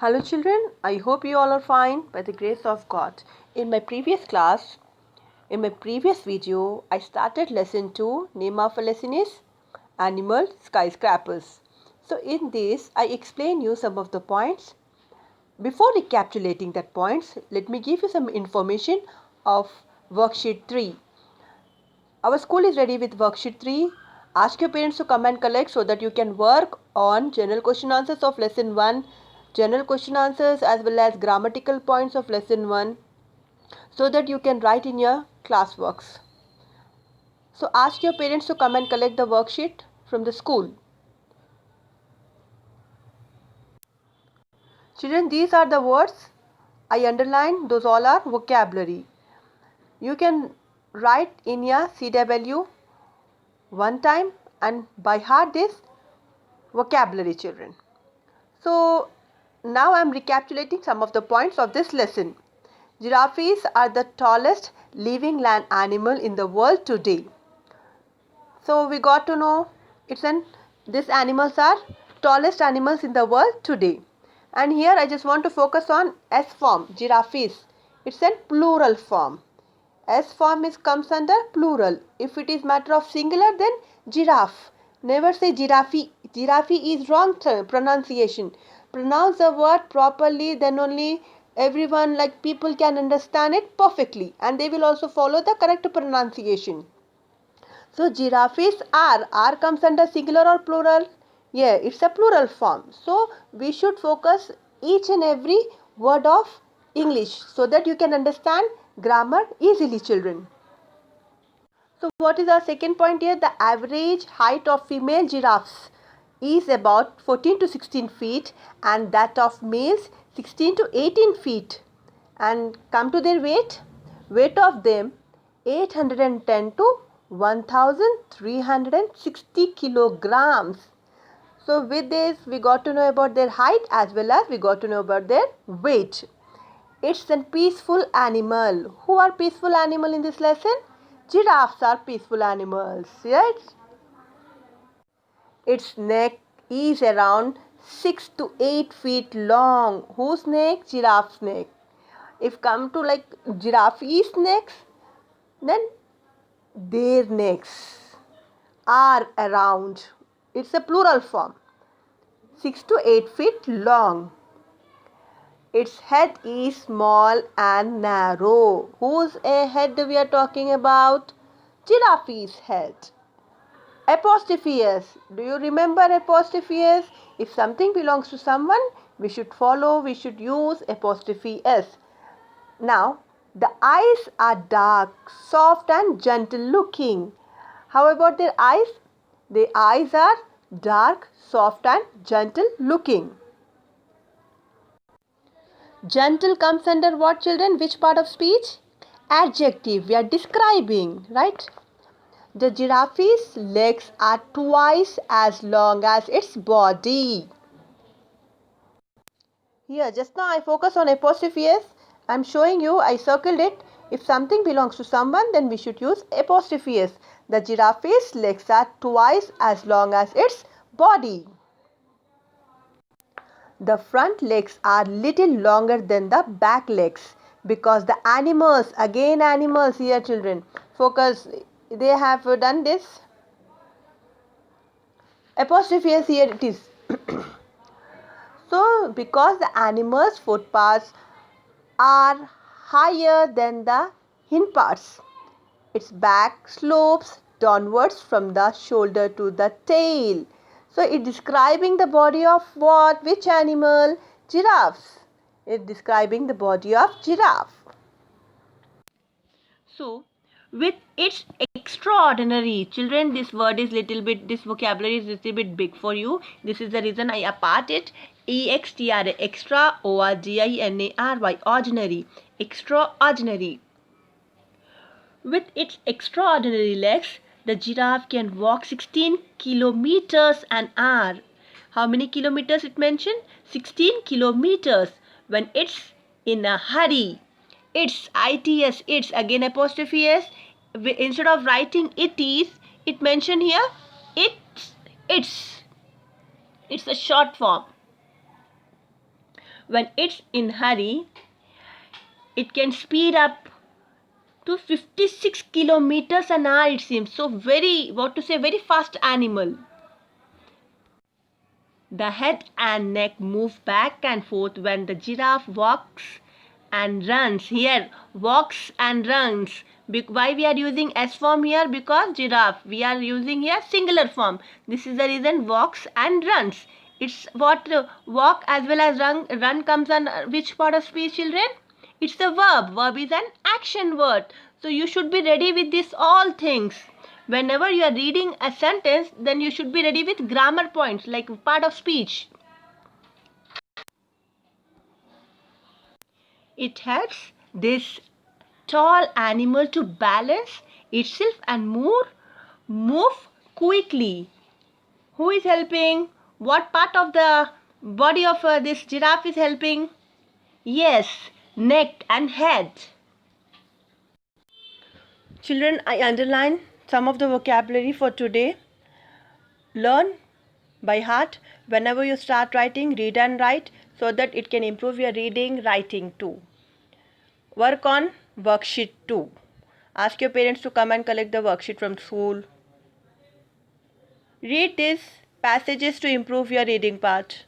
Hello children, I hope you all are fine by the grace of God. In my previous video, I started lesson 2. Name of a lesson is Animal Skyscrapers. So in this, I explain you some of the points. Before recapitulating that points, let me give you some information of worksheet 3. Our school is ready with worksheet 3. Ask your parents to come and collect so that you can work on general question answers of lesson 1, general question answers as well as grammatical points of lesson 1 so that you can write in your class works. So ask your parents to come and collect the worksheet from the school. Children, these are the words I underlined. Those all are vocabulary. You can write in your CW one time and by heart this vocabulary, children. So now I am recapitulating some of the points of this lesson. Giraffes are the tallest living land animal in the world today. So we got to know these animals are tallest animals in the world today. And here I just want to focus on S form, giraffes. It's a plural form. S form comes under plural. If it is matter of singular, then giraffe. Never say giraffe. Giraffe is wrong pronunciation. Pronounce the word properly, then only everyone, like people, can understand it perfectly, and they will also follow the correct pronunciation. So giraffes are. R comes under singular or plural? Yeah, it's a plural form. So we should focus each and every word of English so that you can understand grammar easily, children. So what is our second point here? The average height of female giraffes is about 14 to 16 feet and that of males 16 to 18 feet. And come to their weight. Weight of them 810 to 1360 kilograms. So with this we got to know about their height as well as we got to know about their weight. It's a peaceful animal. Who are peaceful animal in this lesson? Giraffes are peaceful animals. Yes. Its neck is around 6 to 8 feet long. Whose neck? Giraffe's neck. If come to like giraffe's necks, then their necks are around. It's a plural form. 6 to 8 feet long. Its head is small and narrow. Whose head we are talking about? Giraffe's head. Apostrophe S. Do you remember apostrophe S? If something belongs to someone, we should use apostrophe S. Now, the eyes are dark, soft and gentle looking. How about their eyes? Their eyes are dark, soft and gentle looking. Gentle comes under what, children? Which part of speech? Adjective. We are describing, right? The giraffe's legs are twice as long as its body. Here, just now I focus on apostrophe S. I am showing you, I circled it. If something belongs to someone, then we should use apostrophe S. The giraffe's legs are twice as long as its body. The front legs are little longer than the back legs because the animals, again animals here, children, focus, they have done this. Apostrophe S here it is. So because the animals' foot parts are higher than the hind parts, its back slopes downwards from the shoulder to the tail. So it's describing the body of what? Which animal? Giraffes. It's describing the body of giraffe. So with its extraordinary, children, this vocabulary is little bit big for you. This is the reason I apart it. EXTRA, extra, ORDINARY, ordinary, extraordinary. With its extraordinary legs, the giraffe can walk 16 kilometers an hour. How many kilometers it mentioned? 16 kilometers when it's in a hurry. It's again apostrophe S. Instead of writing it is, it mentioned here it's a short form. when it's in hurry, it can speed up to 56 kilometers an hour, it seems. So very fast animal. The head and neck move back and forth when the giraffe walks and runs. Here, walks and runs. Why we are using S form here? Because giraffe. We are using here singular form. This is the reason, walks and runs. It's what walk as well as run. Run comes on which part of speech, children? It's the verb. Verb is an action word. So you should be ready with this all things. Whenever you are reading a sentence, then you should be ready with grammar points like part of speech. It helps this tall animal to balance itself and move quickly. Who is helping? What part of the body of this giraffe is helping? Yes, neck and head. Children, I underline some of the vocabulary for today. Learn by heart. Whenever you start writing, read and write so that it can improve your reading, writing too. Work on worksheet 2. Ask your parents to come and collect the worksheet from school. Read these passages to improve your reading part.